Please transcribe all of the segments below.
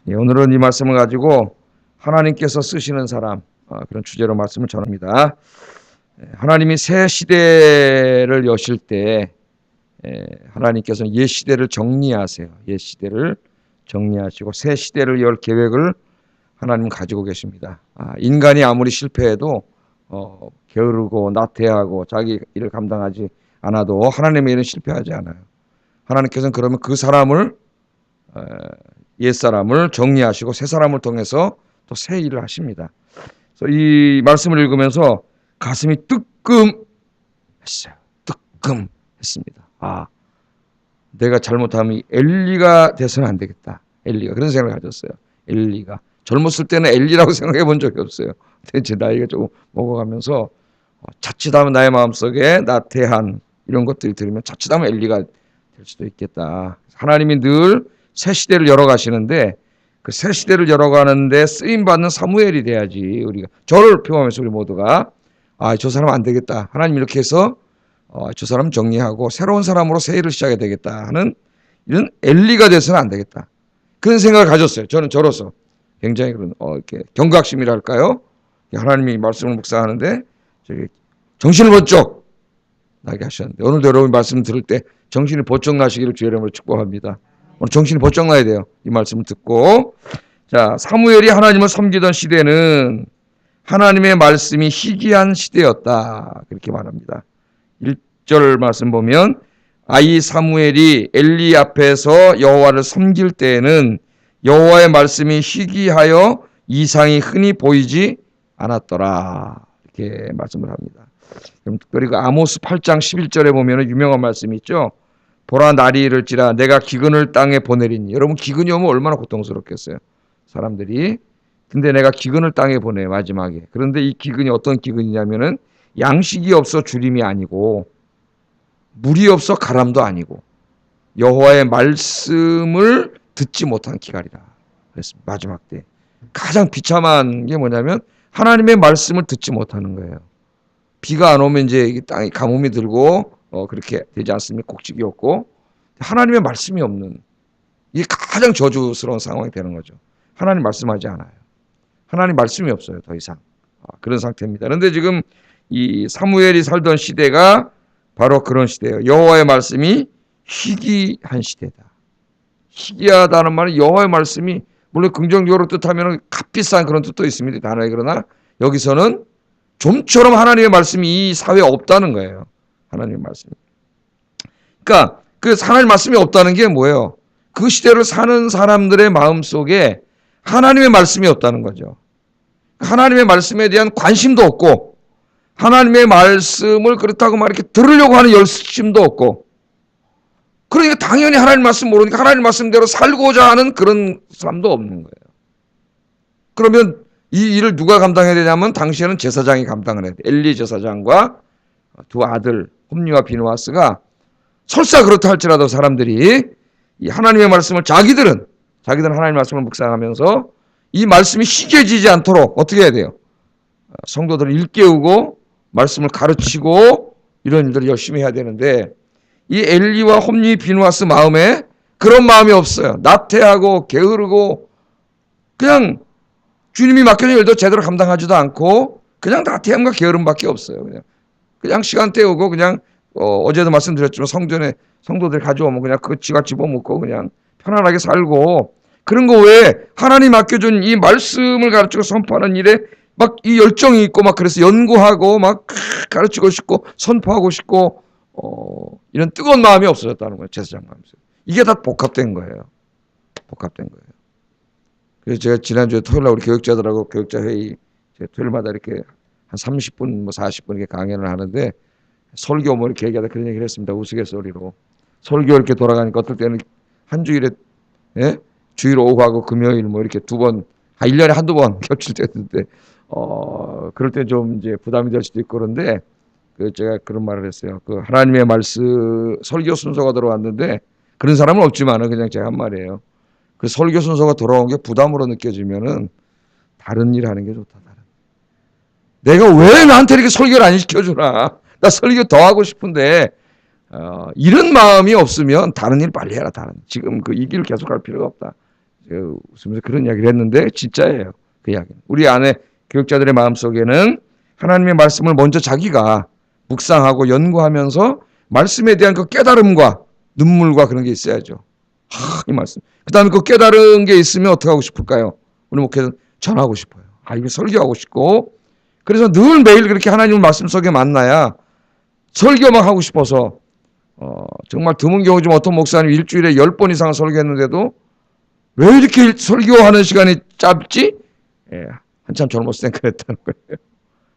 예, 오늘은 이 말씀을 가지고 하나님께서 쓰시는 사람, 그런 주제로 말씀을 전합니다. 하나님이 새 시대를 여실 때 하나님께서는 옛 시대를 정리하세요. 옛 시대를 정리하시고 새 시대를 열 계획을 하나님은 가지고 계십니다. 인간이 아무리 실패해도 게으르고 나태하고 자기 일을 감당하지 않아도 하나님의 일은 실패하지 않아요. 하나님께서는 그러면 그 사람을 옛사람을 정리하시고 새 사람을 통해서 또 새 일을 하십니다. 그래서 이 말씀을 읽으면서 가슴이 뜨끔했어요. 뜨끔했습니다. 내가 잘못하면 엘리가 돼서는 안 되겠다. 엘리가 그런 생각을 가졌어요. 엘리가 젊었을 때는 엘리라고 생각해 본 적이 없어요. 제 나이가 조금 먹어가면서 자칫하면 나의 마음속에 나태한 이런 것들이 들으면 자칫하면 엘리가 될 수도 있겠다. 하나님이 늘 새 시대를 열어가시는데 그 새 시대를 열어가는데 쓰임받는 사무엘이 돼야지. 우리가 저를 포함해서 우리 모두가 저 사람 안 되겠다. 하나님 이렇게 해서 저 사람 정리하고 새로운 사람으로 새 일을 시작해야 되겠다 하는 이런 엘리가 돼서는 안 되겠다. 그런 생각을 가졌어요. 저는 저로서 굉장히 그런 이렇게 경각심이랄까요? 하나님이 말씀을 묵상하는데 정신을 번쩍 나게 하셨는데 오늘도 여러분 말씀 들을 때 정신이 번쩍 나시기를 주의 이름으로 축복합니다. 오늘 정신이 번쩍 나야 돼요. 이 말씀을 듣고. 자, 사무엘이 하나님을 섬기던 시대는 하나님의 말씀이 희귀한 시대였다. 그렇게 말합니다. 1절 말씀 보면 아이 사무엘이 엘리 앞에서 여호와를 섬길 때에는 여호와의 말씀이 희귀하여 이상이 흔히 보이지 않았더라. 이렇게 말씀을 합니다. 그럼 특별히 그 아모스 8장 11절에 보면 유명한 말씀이 있죠. 보라 날이 이를지라 내가 기근을 땅에 보내리니. 여러분 기근이 오면 얼마나 고통스럽겠어요. 사람들이. 근데 내가 기근을 땅에 보내 마지막에. 그런데 이 기근이 어떤 기근이냐면은 양식이 없어 주림이 아니고 물이 없어 가람도 아니고 여호와의 말씀을 듣지 못한 기갈이라 그랬습니다. 마지막 때. 가장 비참한 게 뭐냐면 하나님의 말씀을 듣지 못하는 거예요. 비가 안 오면 이제 땅이 가뭄이 들고 그렇게 되지 않습니까? 곡식이 없고 하나님의 말씀이 없는 이게 가장 저주스러운 상황이 되는 거죠. 하나님 말씀하지 않아요. 하나님 말씀이 없어요. 더 이상. 그런 상태입니다. 그런데 지금 이 사무엘이 살던 시대가 바로 그런 시대예요. 여호와의 말씀이 희귀한 시대다. 희귀하다는 말은 여호와의 말씀이 물론 긍정적으로 뜻하면 값비싼 그런 뜻도 있습니다. 단어에 그러나 여기서는 좀처럼 하나님의 말씀이 이 사회에 없다는 거예요. 하나님의 말씀이. 그러니까 그 하나님의 말씀이 없다는 게 뭐예요? 그 시대를 사는 사람들의 마음속에 하나님의 말씀이 없다는 거죠. 하나님의 말씀에 대한 관심도 없고 하나님의 말씀을 그렇다고 막 이렇게 들으려고 하는 열심도 없고 그러니까 당연히 하나님 말씀 모르니까 하나님 말씀대로 살고자 하는 그런 사람도 없는 거예요. 그러면 이 일을 누가 감당해야 되냐면 당시에는 제사장이 감당을 해야 돼. 엘리 제사장과 두 아들 홈니와 비누아스가 설사 그렇다 할지라도 사람들이 이 하나님의 말씀을 자기들은 하나님의 말씀을 묵상하면서 이 말씀이 희귀해지지 않도록 어떻게 해야 돼요? 성도들을 일깨우고 말씀을 가르치고 이런 일들을 열심히 해야 되는데 이 엘리와 홈니 비누아스 마음에 그런 마음이 없어요. 나태하고 게으르고 그냥 주님이 맡겨진 일도 제대로 감당하지도 않고 그냥 나태함과 게으름밖에 없어요. 그냥 시간 때우고 그냥 어제도 말씀드렸지만 성전에 성도들 가져오면 그냥 그거 지가 집어먹고 그냥 편안하게 살고 그런 거 외에 하나님 맡겨준 이 말씀을 가르치고 선포하는 일에 막 이 열정이 있고 막 그래서 연구하고 막 가르치고 싶고 선포하고 싶고 이런 뜨거운 마음이 없어졌다는 거예요. 제사장 마음에서. 이게 다 복합된 거예요. 복합된 거예요. 그래서 제가 지난주에 토요일날 우리 교육자들하고 교육자 회의 토요일마다 이렇게 한 30분 뭐 40분 이렇게 강연을 하는데 설교 뭐 이렇게 얘기하다 그런 얘기를 했습니다. 우스갯소리로. 설교 이렇게 돌아가니까 어떨 때는 한 주일에 주일 오후하고 금요일 뭐 이렇게 두 번, 1년에 한두 번 겹칠 때도 있는데 그럴 때 좀 이제 부담이 될 수도 있고 그런데 제가 그런 말을 했어요. 그 하나님의 말씀 설교 순서가 들어왔는데 그런 사람은 없지만은 그냥 제가 한 말이에요. 그 설교 순서가 돌아온 게 부담으로 느껴지면은 다른 일 하는 게 좋다. 내가 왜 나한테 이렇게 설교를 안 시켜주나? 나 설교 더 하고 싶은데 이런 마음이 없으면 다른 일 빨리 해라. 지금 이 길을 계속 갈 필요가 없다. 웃으면서 그런 이야기를 했는데 진짜예요. 그 이야기는. 우리 안에 교육자들의 마음속에는 하나님의 말씀을 먼저 자기가 묵상하고 연구하면서 말씀에 대한 그 깨달음과 눈물과 그런 게 있어야죠. 이 말씀. 그 다음에 그 깨달은 게 있으면 어떻게 하고 싶을까요? 우리 목회는 전하고 싶어요. 이거 설교하고 싶고. 그래서 늘 매일 그렇게 하나님 말씀 속에 만나야 설교만 하고 싶어서 정말 드문 경우지만 어떤 목사님 일주일에 10번 이상 설교했는데도 왜 이렇게 설교하는 시간이 짧지? 한참 젊었을 땐 그랬다는 거예요.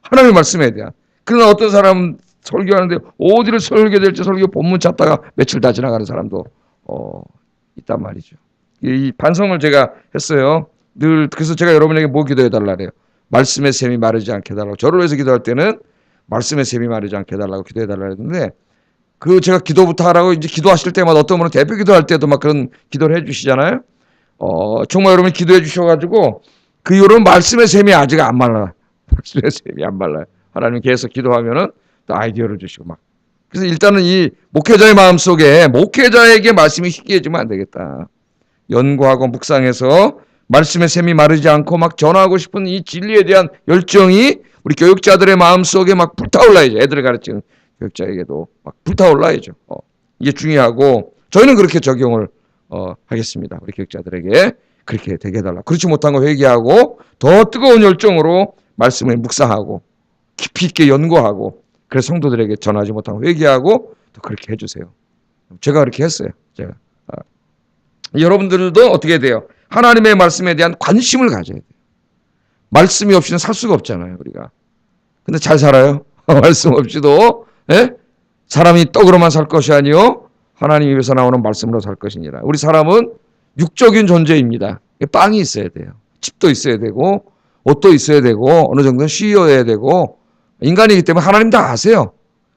하나님의 말씀에 대한. 그러나 어떤 사람은 설교하는데 어디를 설교될지 설교 본문 찾다가 며칠 다 지나가는 사람도 있단 말이죠. 이 반성을 제가 했어요. 늘 그래서 제가 여러분에게 뭐 기도해 달라 그래요. 말씀의 샘이 마르지 않게 해달라고. 저를 위해서 기도할 때는 말씀의 샘이 마르지 않게 해달라고 기도해 달라 했는데 제가 기도부터 하라고 이제 기도하실 때마다 어떤 분은 대표 기도할 때도 막 그런 기도를 해 주시잖아요. 정말 여러분이 기도해 주셔가지고 그 이후로는 말씀의 샘이 아직 안 말라요. 말씀의 샘이 안 말라요. 하나님 계속 기도하면은 또 아이디어를 주시고 막. 그래서 일단은 이 목회자의 마음속에 목회자에게 말씀이 희귀해지면 안 되겠다. 연구하고 묵상해서 말씀의 샘이 마르지 않고 막 전하고 싶은 이 진리에 대한 열정이 우리 교육자들의 마음속에 막 불타올라야죠. 애들을 가르치는 교육자에게도 막 불타올라야죠. 이게 중요하고 저희는 그렇게 적용을 하겠습니다. 우리 교육자들에게 그렇게 되게 해달라. 그렇지 못한 거 회개하고 더 뜨거운 열정으로 말씀을 묵상하고 깊이 있게 연구하고 그래서 성도들에게 전하지 못한 거 회개하고 또 그렇게 해주세요. 제가 그렇게 했어요. 제가. 여러분들도 어떻게 돼요? 하나님의 말씀에 대한 관심을 가져야 돼요. 말씀이 없이는 살 수가 없잖아요, 우리가. 근데 잘 살아요. 말씀 없이도. 예? 사람이 떡으로만 살 것이 아니요 하나님 입에서 나오는 말씀으로 살 것이니라. 우리 사람은 육적인 존재입니다. 빵이 있어야 돼요. 집도 있어야 되고 옷도 있어야 되고 어느 정도는 쉬어야 되고 인간이기 때문에 하나님 다 아세요.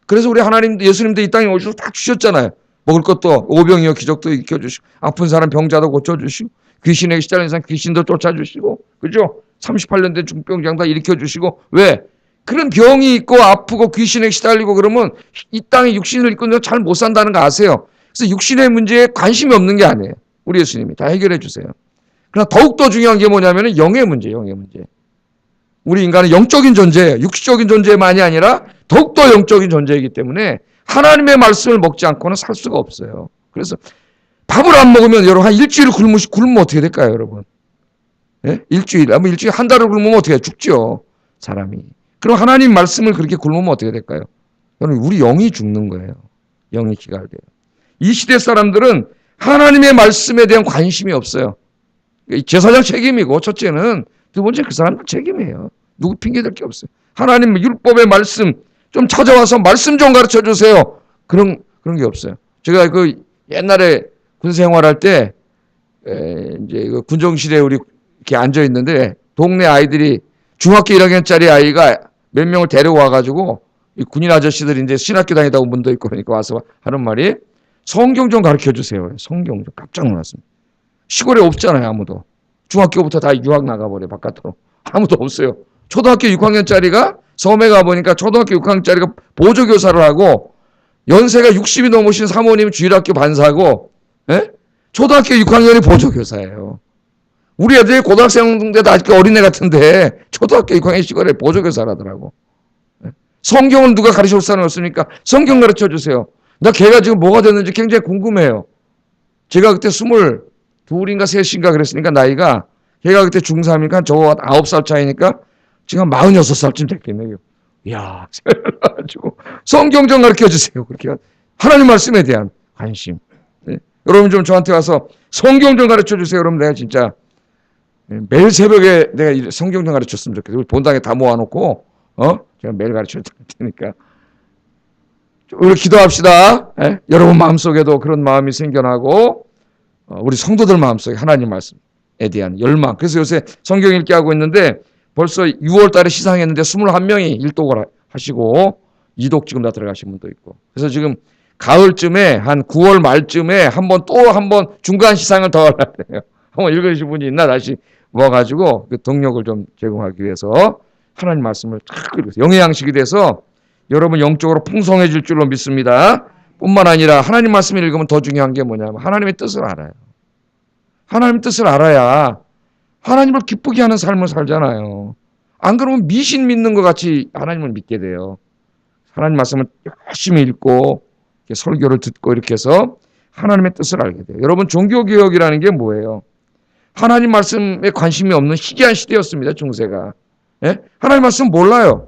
그래서 우리 하나님 예수님도 이 땅에 오셔서 딱 주셨잖아요. 먹을 것도 오병이어 기적도 익혀주시고 아픈 사람 병자도 고쳐주시고 귀신에게 시달리는 사람 귀신도 쫓아주시고 그죠? 38년 된 중병장 다 일으켜주시고 왜? 그런 병이 있고 아프고 귀신에게 시달리고 그러면 이 땅에 육신을 입고 잘 못 산다는 거 아세요? 그래서 육신의 문제에 관심이 없는 게 아니에요. 우리 예수님이 다 해결해 주세요. 그러나 더욱더 중요한 게 뭐냐면 영의 문제, 영의 문제. 우리 인간은 영적인 존재예요. 육적인 존재만이 아니라 더욱더 영적인 존재이기 때문에 하나님의 말씀을 먹지 않고는 살 수가 없어요. 그래서 밥을 안 먹으면 여러분 한 일주일을 굶으면 어떻게 될까요, 여러분? 예? 일주일, 한 달을 굶으면 어떻게 해요? 죽죠, 사람이. 그럼 하나님 말씀을 그렇게 굶으면 어떻게 될까요? 여러분, 우리 영이 죽는 거예요. 영이 기갈돼요. 이 시대 사람들은 하나님의 말씀에 대한 관심이 없어요. 제사장 책임이고 첫째는 두 번째 그 사람들 책임이에요. 누구 핑계댈 게 없어요. 하나님 율법의 말씀 좀 찾아와서 말씀 좀 가르쳐 주세요. 그런 게 없어요. 제가 옛날에 군 생활할 때 이제 군정실에 우리 이렇게 앉아 있는데 동네 아이들이 중학교 1학년짜리 아이가 몇 명을 데려와 가지고 군인 아저씨들이 이제 신학교 다니다 온 분도 있고 그러니까 와서 하는 말이 성경 좀 가르쳐 주세요. 성경 좀. 깜짝 놀랐습니다. 시골에 없잖아요, 아무도. 중학교부터 다 유학 나가버려, 바깥으로. 아무도 없어요. 초등학교 6학년짜리가 섬에 가보니까 초등학교 6학년짜리가 보조교사를 하고 연세가 60이 넘으신 사모님 주일학교 반사고 초등학교 6학년이 보조교사예요. 우리 애들이 고등학생인데 다 아직 어린애 같은데 초등학교 6학년 시골에 보조교사를 하더라고. 성경은 누가 가르쳐 줄 사람이 없으니까 성경 가르쳐 주세요. 나 걔가 지금 뭐가 됐는지 굉장히 궁금해요. 제가 그때 22인가 3인가 그랬으니까 나이가 걔가 그때 중3이니까 저거 9살 차이니까 지금 46살쯤 됐겠네요. 이야, 그래가지고 성경 좀 가르쳐 주세요. 그렇게 하나님 말씀에 대한 관심. 네. 여러분 좀 저한테 와서 성경 좀 가르쳐 주세요. 여러분 내가 진짜 매일 새벽에 내가 성경 좀 가르쳤으면 좋겠어요. 우리 본당에 다 모아놓고 제가 매일 가르쳐 드릴 테니까. 우리 기도합시다. 예? 여러분 마음속에도 그런 마음이 생겨나고 우리 성도들 마음속에 하나님 말씀에 대한 열망. 그래서 요새 성경 읽기 하고 있는데 벌써 6월 달에 시상했는데 21명이 일독을 하시고 2독 지금 다 들어가신 분도 있고. 그래서 지금 가을쯤에 한 9월 말쯤에 또 한 번 중간 시상을 더 하려고 해요. 한번 읽으신 분이 있나 다시 모아가지고 그 동력을 좀 제공하기 위해서 하나님 말씀을 탁 읽어서 영의 양식이 돼서 여러분 영적으로 풍성해질 줄로 믿습니다. 뿐만 아니라 하나님 말씀을 읽으면 더 중요한 게 뭐냐면 하나님의 뜻을 알아요. 하나님 뜻을 알아야 하나님을 기쁘게 하는 삶을 살잖아요. 안 그러면 미신 믿는 것 같이 하나님을 믿게 돼요. 하나님 말씀을 열심히 읽고 설교를 듣고 이렇게 해서 하나님의 뜻을 알게 돼요. 여러분, 종교개혁이라는 게 뭐예요? 하나님 말씀에 관심이 없는 희귀한 시대였습니다. 중세가. 예? 하나님 말씀 몰라요.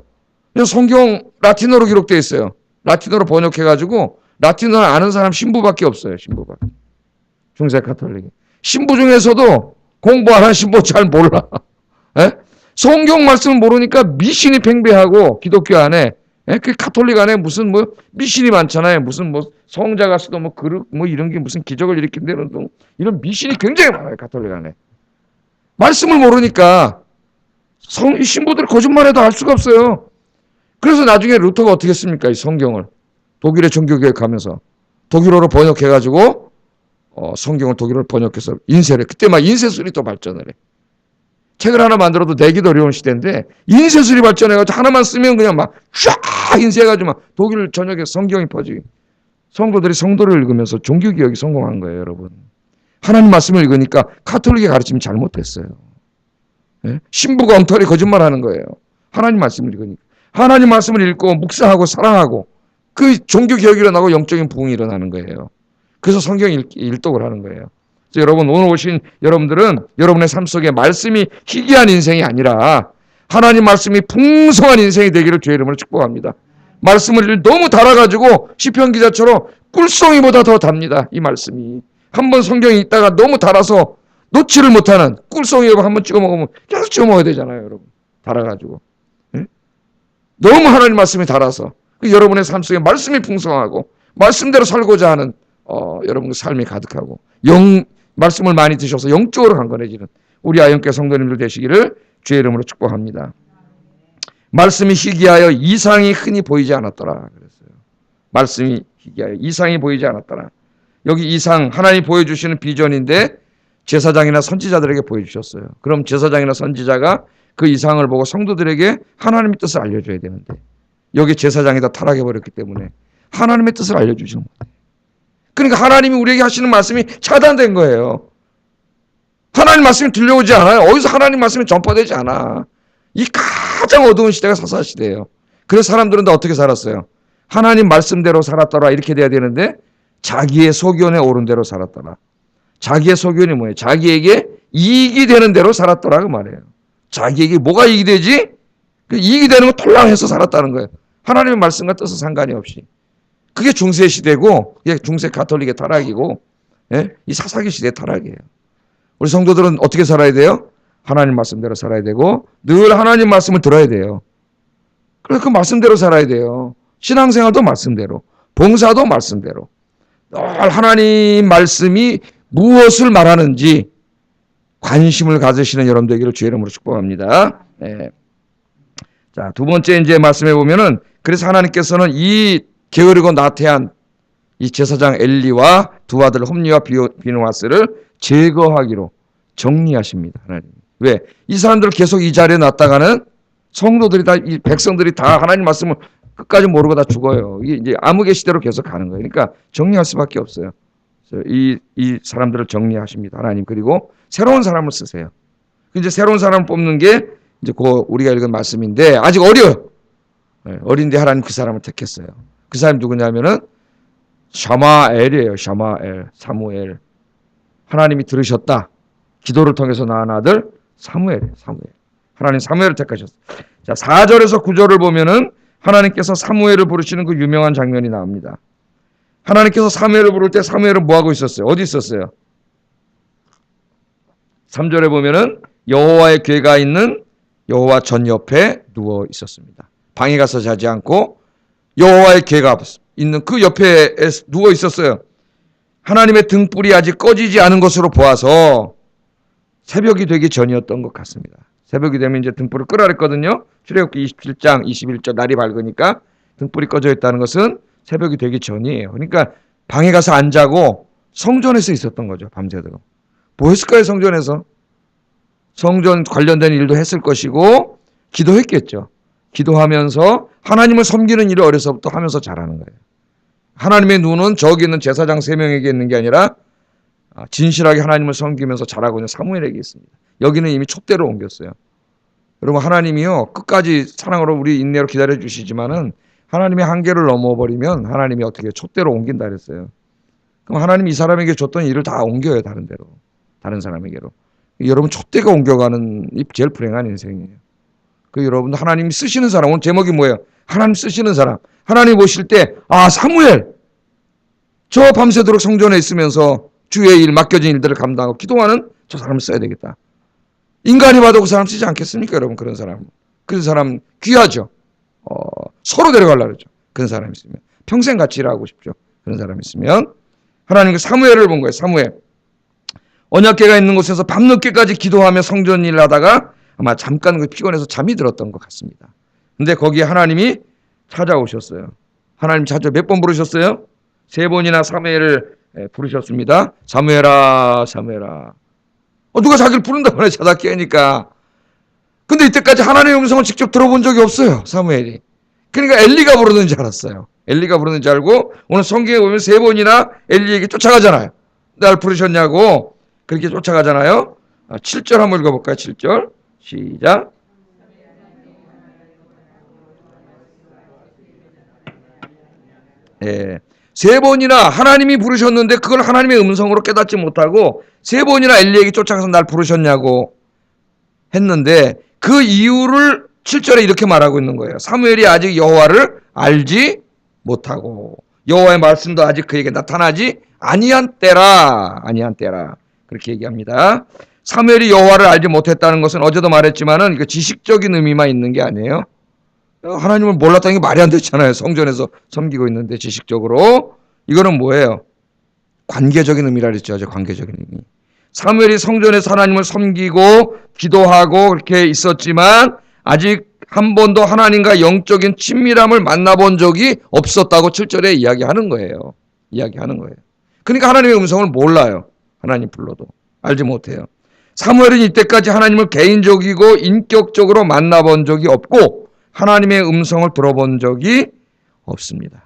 그냥 성경 라틴어로 기록되어 있어요. 라틴어로 번역해가지고 라틴어를 아는 사람 신부밖에 없어요. 신부밖에. 중세 가톨릭이. 신부 중에서도 공부 안 한 신부 잘 몰라. 예? 성경 말씀을 모르니까 미신이 팽배하고 기독교 안에, 예? 그 가톨릭 안에 무슨 뭐 미신이 많잖아요. 무슨 뭐 성자가 쓰도 뭐 그릇 뭐 이런 게 무슨 기적을 일으킨다는 이런 미신이 굉장히 많아요. 가톨릭 안에. 말씀을 모르니까 신부들이 거짓말해도 알 수가 없어요. 그래서 나중에 루터가 어떻게 했습니까? 이 성경을 독일의 종교개혁 하면서 독일어로 번역해가지고 성경을 독일어로 번역해서 인쇄를, 그때 막 인쇄술이 또 발전을 해. 책을 하나 만들어도 내기도 어려운 시대인데 인쇄술이 발전해가지고 하나만 쓰면 그냥 막 쫙 인쇄해가지고 막 독일 전역에 성경이 퍼지고 성도들이 성도를 읽으면서 종교개혁이 성공한 거예요. 여러분, 하나님 말씀을 읽으니까 가톨릭의 가르침이 잘못됐어요. 예? 신부가 엉터리 거짓말하는 거예요. 하나님 말씀을 읽으니까. 하나님 말씀을 읽고 묵상하고 사랑하고 그 종교개혁이 일어나고 영적인 부흥이 일어나는 거예요. 그래서 성경 일독을 하는 거예요. 그래서 여러분, 오늘 오신 여러분들은 여러분의 삶 속에 말씀이 희귀한 인생이 아니라 하나님 말씀이 풍성한 인생이 되기를 주의 이름으로 축복합니다. 말씀을 너무 달아가지고 시편 기자처럼 꿀송이보다 더 답니다. 이 말씀이. 한번 성경이 있다가 너무 달아서 놓지를 못하는 꿀송이로 한번 찍어 먹으면 계속 찍어 먹어야 되잖아요. 여러분, 달아가지고. 네? 너무 하나님 말씀이 달아서 여러분의 삶 속에 말씀이 풍성하고 말씀대로 살고자 하는 여러분의 삶이 가득하고 말씀을 많이 드셔서 영적으로 강건해지는 우리 아영교회 성도님들 되시기를 주의 이름으로 축복합니다. 말씀이 희귀하여 이상이 흔히 보이지 않았더라 그랬어요. 말씀이 희귀하여 이상이 보이지 않았더라. 여기 이상, 하나님이 보여주시는 비전인데 제사장이나 선지자들에게 보여주셨어요. 그럼 제사장이나 선지자가 그 이상을 보고 성도들에게 하나님의 뜻을 알려줘야 되는데 여기 제사장이 다 타락해버렸기 때문에 하나님의 뜻을 알려주지 못해요. 그러니까 하나님이 우리에게 하시는 말씀이 차단된 거예요. 하나님 말씀이 들려오지 않아요. 어디서 하나님 말씀이 전파되지 않아. 이 가장 어두운 시대가 사사시대예요. 그래서 사람들은 다 어떻게 살았어요? 하나님 말씀대로 살았더라 이렇게 돼야 되는데 자기의 소견에 오른 대로 살았더라. 자기의 소견이 뭐예요? 자기에게 이익이 되는 대로 살았더라 그 말이에요. 자기에게 뭐가 이익이 되지? 그 이익이 되는 거 톨랑해서 살았다는 거예요. 하나님의 말씀과 뜻은 상관이 없이. 그게 중세 시대고, 이게 중세 가톨릭의 타락이고, 예? 이 사사기 시대의 타락이에요. 우리 성도들은 어떻게 살아야 돼요? 하나님 말씀대로 살아야 되고, 늘 하나님 말씀을 들어야 돼요. 그래서 그 말씀대로 살아야 돼요. 신앙생활도 말씀대로, 봉사도 말씀대로. 늘 하나님 말씀이 무엇을 말하는지 관심을 가지시는 여러분 되기를 주의 이름으로 축복합니다. 네. 자, 두 번째 이제 말씀해 보면은 그래서 하나님께서는 이 게으르고 나태한 이 제사장 엘리와 두 아들 홈리와 비누아스를 제거하기로 정리하십니다. 하나님. 왜? 이 사람들을 계속 이 자리에 놨다가는 성도들이 다, 이 백성들이 다 하나님 말씀을 끝까지 모르고 다 죽어요. 이게 이제 암흑의 시대로 계속 가는 거예요. 그러니까 정리할 수밖에 없어요. 이 사람들을 정리하십니다. 하나님. 그리고 새로운 사람을 쓰세요. 이제 새로운 사람을 뽑는 게 이제 그 우리가 읽은 말씀인데 아직 어려요. 어린데 하나님 그 사람을 택했어요. 그 사람이 누구냐면은 샤마엘이에요. 샤마엘, 사무엘. 하나님이 들으셨다. 기도를 통해서 낳은 아들 사무엘이에요. 사무엘. 하나님 사무엘을 택하셨어요. 자, 4절에서 9절을 보면은 하나님께서 사무엘을 부르시는 그 유명한 장면이 나옵니다. 하나님께서 사무엘을 부를 때 사무엘은 뭐 하고 있었어요? 어디 있었어요? 3절에 보면은 여호와의 궤가 있는 여호와 전 옆에 누워 있었습니다. 방에 가서 자지 않고 여호와의 궤가 있는 그 옆에 누워 있었어요. 하나님의 등불이 아직 꺼지지 않은 것으로 보아서 새벽이 되기 전이었던 것 같습니다. 새벽이 되면 이제 등불을 끄라 그랬거든요. 출애굽기 27장 21절 날이 밝으니까 등불이 꺼져 있다는 것은 새벽이 되기 전이에요. 그러니까 방에 가서 안 자고 성전에서 있었던 거죠. 밤새도록. 뭐 했을까요? 성전에서. 성전 관련된 일도 했을 것이고 기도했겠죠. 기도하면서 하나님을 섬기는 일을 어려서부터 하면서 자라는 거예요. 하나님의 눈은 저기 있는 제사장 3명에게 있는 게 아니라 진실하게 하나님을 섬기면서 자라고 있는 사무엘에게 있습니다. 여기는 이미 촛대로 옮겼어요. 여러분, 하나님이요 끝까지 사랑으로 우리 인내로 기다려 주시지만은 하나님의 한계를 넘어버리면 하나님이 어떻게 촛대로 옮긴다 그랬어요. 그럼 하나님이 이 사람에게 줬던 일을 다 옮겨요. 다른 데로, 다른 사람에게로. 여러분, 촛대가 옮겨가는 이 제일 불행한 인생이에요. 여러분, 하나님 쓰시는 사람, 오늘 제목이 뭐예요? 하나님 쓰시는 사람. 하나님 보실 때 사무엘 저 밤새도록 성전에 있으면서 주의 일, 맡겨진 일들을 감당하고 기도하는 저 사람을 써야 되겠다. 인간이 봐도 그 사람 쓰지 않겠습니까, 여러분? 그런 사람 귀하죠. 서로 데려가려고 그러죠. 그런 사람 있으면 평생 같이 일하고 싶죠. 그런 사람 있으면 하나님 사무엘을 본 거예요. 사무엘 언약궤가 있는 곳에서 밤늦게까지 기도하며 성전 일을 하다가 아마 잠깐 피곤해서 잠이 들었던 것 같습니다. 근데 거기에 하나님이 찾아오셨어요. 하나님 몇 번 부르셨어요? 3번이나 사무엘을 부르셨습니다. 사무엘아, 사무엘아. 누가 자기를 부른다고 하네, 자다 깨니까. 근데 이때까지 하나님의 음성을 직접 들어본 적이 없어요, 사무엘이. 그러니까 엘리가 부르는 줄 알았어요. 엘리가 부르는 줄 알고 오늘 성경에 보면 3번이나 엘리에게 쫓아가잖아요. 날 부르셨냐고 그렇게 쫓아가잖아요. 7절 한번 읽어볼까요? 7절 시작. 예. 3번이나 하나님이 부르셨는데 그걸 하나님의 음성으로 깨닫지 못하고 3번이나 엘리에게 쫓아가서 날 부르셨냐고 했는데 그 이유를 7절에 이렇게 말하고 있는 거예요. 사무엘이 아직 여호와를 알지 못하고 여호와의 말씀도 아직 그에게 나타나지 아니한 때라. 그렇게 얘기합니다. 사무엘이 여호와를 알지 못했다는 것은 어제도 말했지만은 이거 지식적인 의미만 있는 게 아니에요. 하나님을 몰랐다는 게 말이 안 되잖아요. 성전에서 섬기고 있는데 지식적으로. 이거는 뭐예요? 관계적인 의미라 그랬죠. 관계적인 의미. 사무엘이 성전에서 하나님을 섬기고 기도하고 그렇게 있었지만 아직 한 번도 하나님과 영적인 친밀함을 만나본 적이 없었다고 7절에 이야기하는 거예요. 그러니까 하나님의 음성을 몰라요. 하나님 불러도 알지 못해요. 사무엘은 이때까지 하나님을 개인적이고 인격적으로 만나본 적이 없고 하나님의 음성을 들어본 적이 없습니다.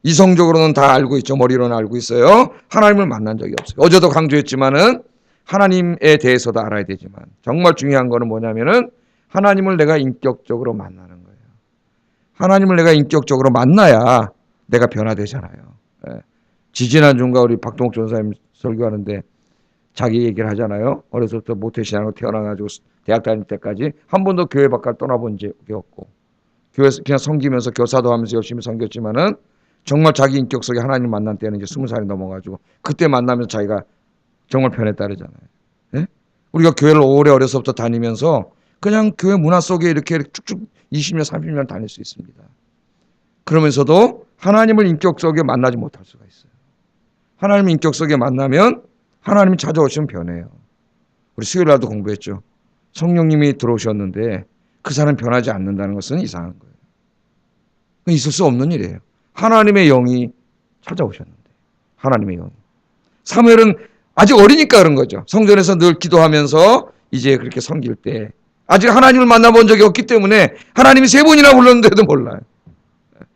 이성적으로는 다 알고 있죠. 머리로는 알고 있어요. 하나님을 만난 적이 없어요. 어제도 강조했지만은 하나님에 대해서도 알아야 되지만 정말 중요한 거는 뭐냐면은 하나님을 내가 인격적으로 만나는 거예요. 하나님을 내가 인격적으로 만나야 내가 변화되잖아요. 지지난주인가 우리 박동욱 전사님 설교하는데 자기 얘기를 하잖아요. 어려서부터 모태신앙으로 태어나가지고 대학 다닐 때까지 한 번도 교회 밖을 떠나본 적이 없고 교회에서 그냥 섬기면서 교사도 하면서 열심히 섬겼지만은 정말 자기 인격 속에 하나님 만난 때는 이제 20살이 넘어가지고 그때 만나면서 자기가 정말 변했다 그러잖아요. 예? 우리가 교회를 오래 어려서부터 다니면서 그냥 교회 문화 속에 이렇게 쭉쭉 20년, 30년 다닐 수 있습니다. 그러면서도 하나님을 인격 속에 만나지 못할 수가 있어요. 하나님을 인격 속에 만나면 하나님이 찾아오시면 변해요. 우리 수요일 날도 공부했죠. 성령님이 들어오셨는데 그 사람 변하지 않는다는 것은 이상한 거예요. 있을 수 없는 일이에요. 하나님의 영이 찾아오셨는데 하나님의 영이. 사무엘은 아직 어리니까 그런 거죠. 성전에서 늘 기도하면서 이제 그렇게 섬길 때 아직 하나님을 만나본 적이 없기 때문에 하나님이 3번이나 불렀는데도 몰라요.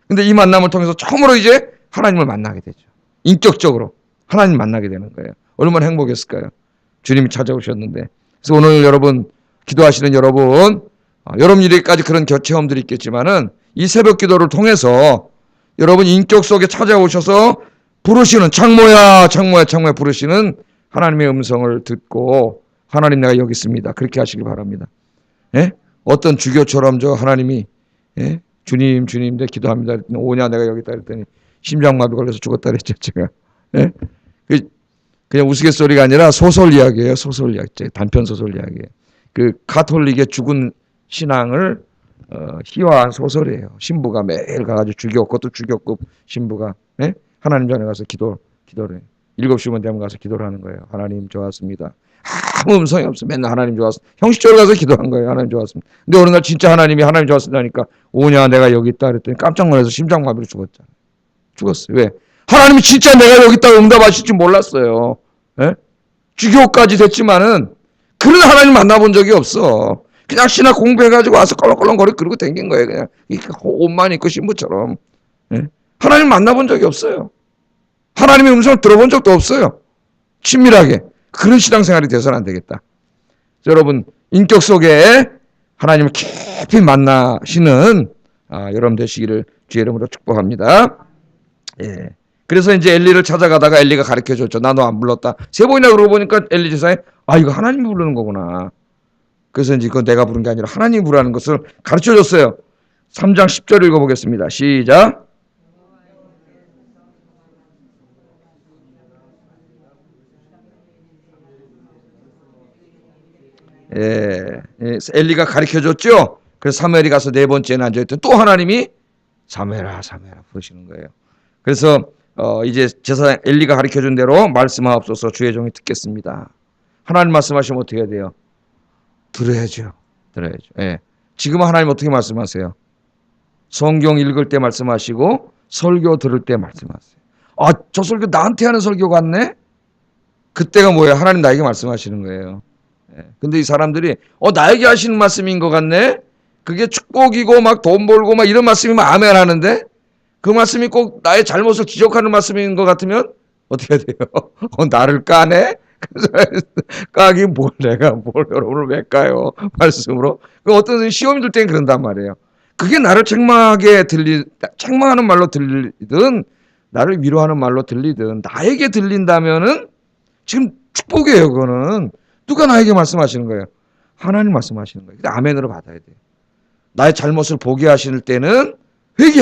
근데 이 만남을 통해서 처음으로 이제 하나님을 만나게 되죠. 인격적으로 하나님 만나게 되는 거예요. 얼마나 행복했을까요? 주님이 찾아오셨는데. 그래서 오늘 여러분 기도하시는 여러분 여러분에게까지 그런 체험들이 있겠지만은 이 새벽 기도를 통해서 여러분 인격 속에 찾아오셔서 부르시는 창모야 부르시는 하나님의 음성을 듣고 하나님 내가 여기 있습니다. 그렇게 하시길 바랍니다. 예? 어떤 주교처럼 하나님이 주님 내 기도합니다. 오냐 내가 여기 있다 그랬더니 심장마비 걸려서 죽었다 그랬죠. 제가. 예? 그냥 우스갯소리가 아니라 소설 이야기예요. 소설 이야기. 단편 소설 이야기예요. 그 가톨릭의 죽은 신앙을 희화한 소설이에요. 신부가 매일 가가지고 그것도 주교급 신부가 하나님 전에 가서 기도를 해요. 7시면 되면 가서 기도를 하는 거예요. 하나님 좋았습니다. 아무 음성이 없어. 맨날 하나님 좋았습니다. 형식적으로 가서 기도한 거예요. 하나님 좋았습니다. 근데 어느 날 진짜 하나님 좋았습니다 하니까 오냐 내가 여기 있다 그랬더니 깜짝 놀라서 심장마비로 죽었잖아요. 죽었어요. 왜? 하나님이 진짜 내가 여기 있다고 응답하실 줄 몰랐어요. 주교까지 됐지만은 그런 하나님 만나본 적이 없어. 그냥 신학 공부해가지고 와서 껄렁껄렁거리고 그러고 댕긴 거예요. 그냥 옷만 입고 신부처럼. 하나님 만나본 적이 없어요. 하나님의 음성을 들어본 적도 없어요. 친밀하게. 그런 신앙생활이 돼서는 안 되겠다. 여러분, 인격 속에 하나님을 깊이 만나시는 여러분 되시기를 주의 이름으로 축복합니다. 예. 그래서 이제 엘리를 찾아가다가 엘리가 가르쳐 줬죠. 나 너 안 불렀다. 세 번이나 그러고 보니까 엘리 제사에 이거 하나님이 부르는 거구나. 그래서 이제 이건 내가 부른 게 아니라 하나님이 부르는 것을 가르쳐 줬어요. 3장 10절 읽어보겠습니다. 시작. 엘리가 가르쳐 줬죠. 그래서 사무엘이 가서 네 번째는 앉아있더니 또 하나님이 사무엘아 사무엘아 부르시는 거예요. 그래서 이제 제사 엘리가 가르쳐 준 대로 말씀하옵소서 주의 종이 듣겠습니다. 하나님 말씀하시면 어떻게 해야 돼요? 들어야죠. 예. 지금 하나님 어떻게 말씀하세요? 성경 읽을 때 말씀하시고 설교 들을 때 말씀하세요. 저 설교 나한테 하는 설교 같네? 그때가 뭐예요? 하나님 나에게 말씀하시는 거예요. 근데 이 사람들이 나에게 하시는 말씀인 것 같네? 그게 축복이고 막 돈 벌고 막 이런 말씀이면 아멘 하는데 그 말씀이 꼭 나의 잘못을 지적하는 말씀인 것 같으면 어떻게 해야 돼요? 나를 까네? 까긴 내가 여러분을 왜 까요? 말씀으로. 어떤 시험이 들 때는 그런단 말이에요. 그게 나를 책망하는 말로 들리든 나를 위로하는 말로 들리든 나에게 들린다면은 지금 축복이에요. 그거는 누가 나에게 말씀하시는 거예요? 하나님 말씀하시는 거예요. 근데 아멘으로 받아야 돼요. 나의 잘못을 보게 하실 때는 회개.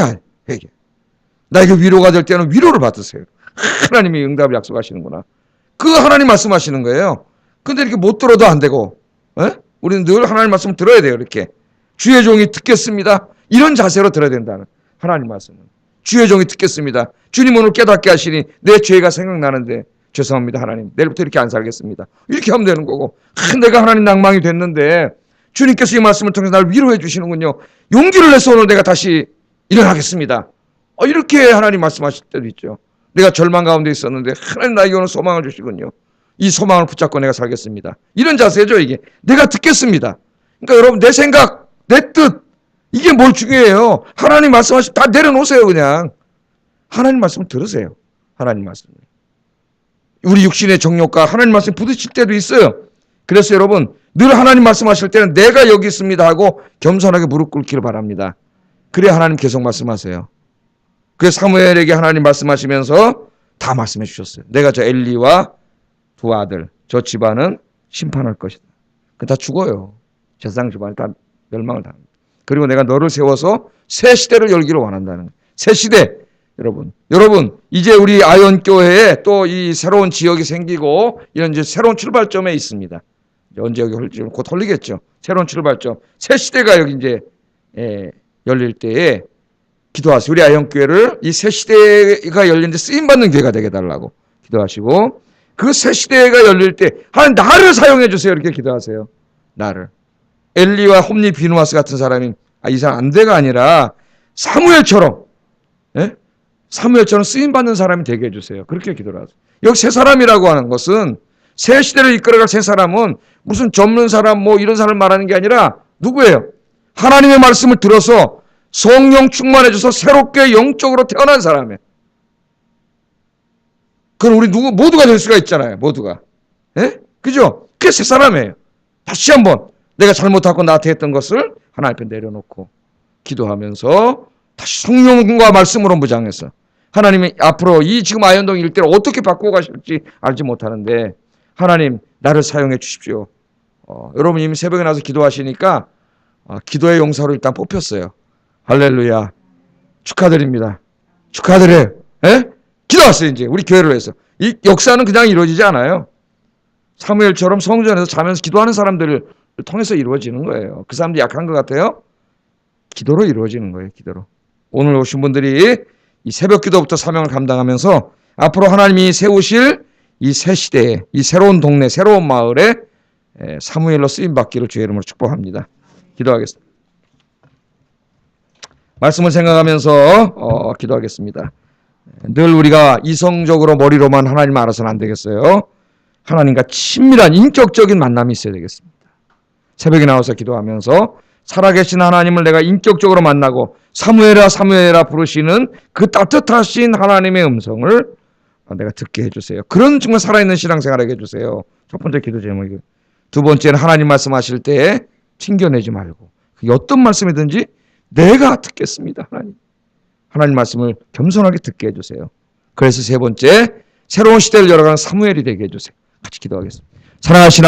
나에게 위로가 될 때는 위로를 받으세요. 하나님이 응답을 약속하시는구나. 그 하나님 말씀하시는 거예요. 근데 이렇게 못 들어도 안 되고, 우리는 늘 하나님 말씀을 들어야 돼요. 이렇게 주의 종이 듣겠습니다. 이런 자세로 들어야 된다는 하나님 말씀은. 주의 종이 듣겠습니다. 주님 오늘 깨닫게 하시니 내 죄가 생각나는데 죄송합니다 하나님. 내일부터 이렇게 안 살겠습니다. 이렇게 하면 되는 거고. 내가 하나님 낭망이 됐는데 주님께서 이 말씀을 통해서 나를 위로해 주시는군요. 용기를 내서 오늘 내가 다시 일어나겠습니다. 이렇게 하나님 말씀하실 때도 있죠. 내가 절망 가운데 있었는데 하나님 나에게 오늘 소망을 주시군요. 이 소망을 붙잡고 내가 살겠습니다. 이런 자세죠. 이게 내가 듣겠습니다. 그러니까 여러분 내 생각, 내 뜻 이게 뭘 중요해요. 하나님 말씀하시 다 내려놓으세요. 그냥 하나님 말씀을 들으세요. 하나님 말씀을. 우리 육신의 정욕과 하나님 말씀 부딪힐 때도 있어요. 그래서 여러분 늘 하나님 말씀하실 때는 내가 여기 있습니다 하고 겸손하게 무릎 꿇기를 바랍니다. 그래야 하나님 계속 말씀하세요. 그래서 사무엘에게 하나님 말씀하시면서 다 말씀해 주셨어요. 내가 저 엘리와 두 아들 저 집안은 심판할 것이다. 다 죽어요. 세상 집안이 다 멸망을 당합니다. 그리고 내가 너를 세워서 새 시대를 열기를 원한다는 거예요. 새 시대. 여러분 이제 우리 아현교회에 또 이 새로운 지역이 생기고 이런 이제 새로운 출발점에 있습니다. 언제 여기 할지 곧 헐리겠죠. 새로운 출발점. 새 시대가 여기 이제 열릴 때에 기도하세요. 우리 아현교회를 이 새 시대가 열리는데 쓰임받는 교회가 되게 해달라고 기도하시고 그 새 시대가 열릴 때 하나님 나를 사용해 주세요. 이렇게 기도하세요. 나를. 엘리와 홈리 비누아스 같은 사람이 이 사람 안 돼가 아니라 사무엘처럼 사무엘처럼 쓰임받는 사람이 되게 해주세요. 그렇게 기도를 하세요. 여기 새 사람이라고 하는 것은 새 시대를 이끌어갈 새 사람은 무슨 젊은 사람 이런 사람을 말하는 게 아니라 누구예요? 하나님의 말씀을 들어서 성령 충만해져서 새롭게 영적으로 태어난 사람이에요. 그건 우리 모두가 될 수가 있잖아요. 모두가. 그죠? 그게 새 사람이에요. 다시 한번 내가 잘못하고 나한테 했던 것을 하나님 앞에 내려놓고 기도하면서 다시 성령과 말씀으로 무장해서 하나님이 앞으로 이 지금 아현동 일대를 어떻게 바꾸어 가실지 알지 못하는데 하나님 나를 사용해 주십시오. 여러분 이미 새벽에 나서 기도하시니까 기도의 용사로 일단 뽑혔어요. 할렐루야. 축하드립니다. 축하드려요. 기도하세요. 이제 우리 교회를 위해서. 이 역사는 그냥 이루어지지 않아요. 사무엘처럼 성전에서 자면서 기도하는 사람들을 통해서 이루어지는 거예요. 그 사람들이 약한 것 같아요? 기도로 이루어지는 거예요. 기도로. 오늘 오신 분들이 이 새벽 기도부터 사명을 감당하면서 앞으로 하나님이 세우실 이 새 시대에 이 새로운 동네 새로운 마을에 사무엘로 쓰임받기를 주의 이름으로 축복합니다. 기도하겠습니다. 말씀을 생각하면서 기도하겠습니다. 늘 우리가 이성적으로 머리로만 하나님 알아서는 안 되겠어요. 하나님과 친밀한 인격적인 만남이 있어야 되겠습니다. 새벽에 나와서 기도하면서 살아계신 하나님을 내가 인격적으로 만나고 사무엘아 사무엘아 부르시는 그 따뜻하신 하나님의 음성을 내가 듣게 해주세요. 그런 정말 살아있는 신앙생활하게 해주세요. 첫 번째 기도 제목이고, 두 번째는 하나님 말씀하실 때 튕겨내지 말고 그게 어떤 말씀이든지 내가 듣겠습니다. 하나님 말씀을 겸손하게 듣게 해주세요. 그래서 세 번째, 새로운 시대를 열어가는 사무엘이 되게 해주세요. 같이 기도하겠습니다. 사랑하신 아버지,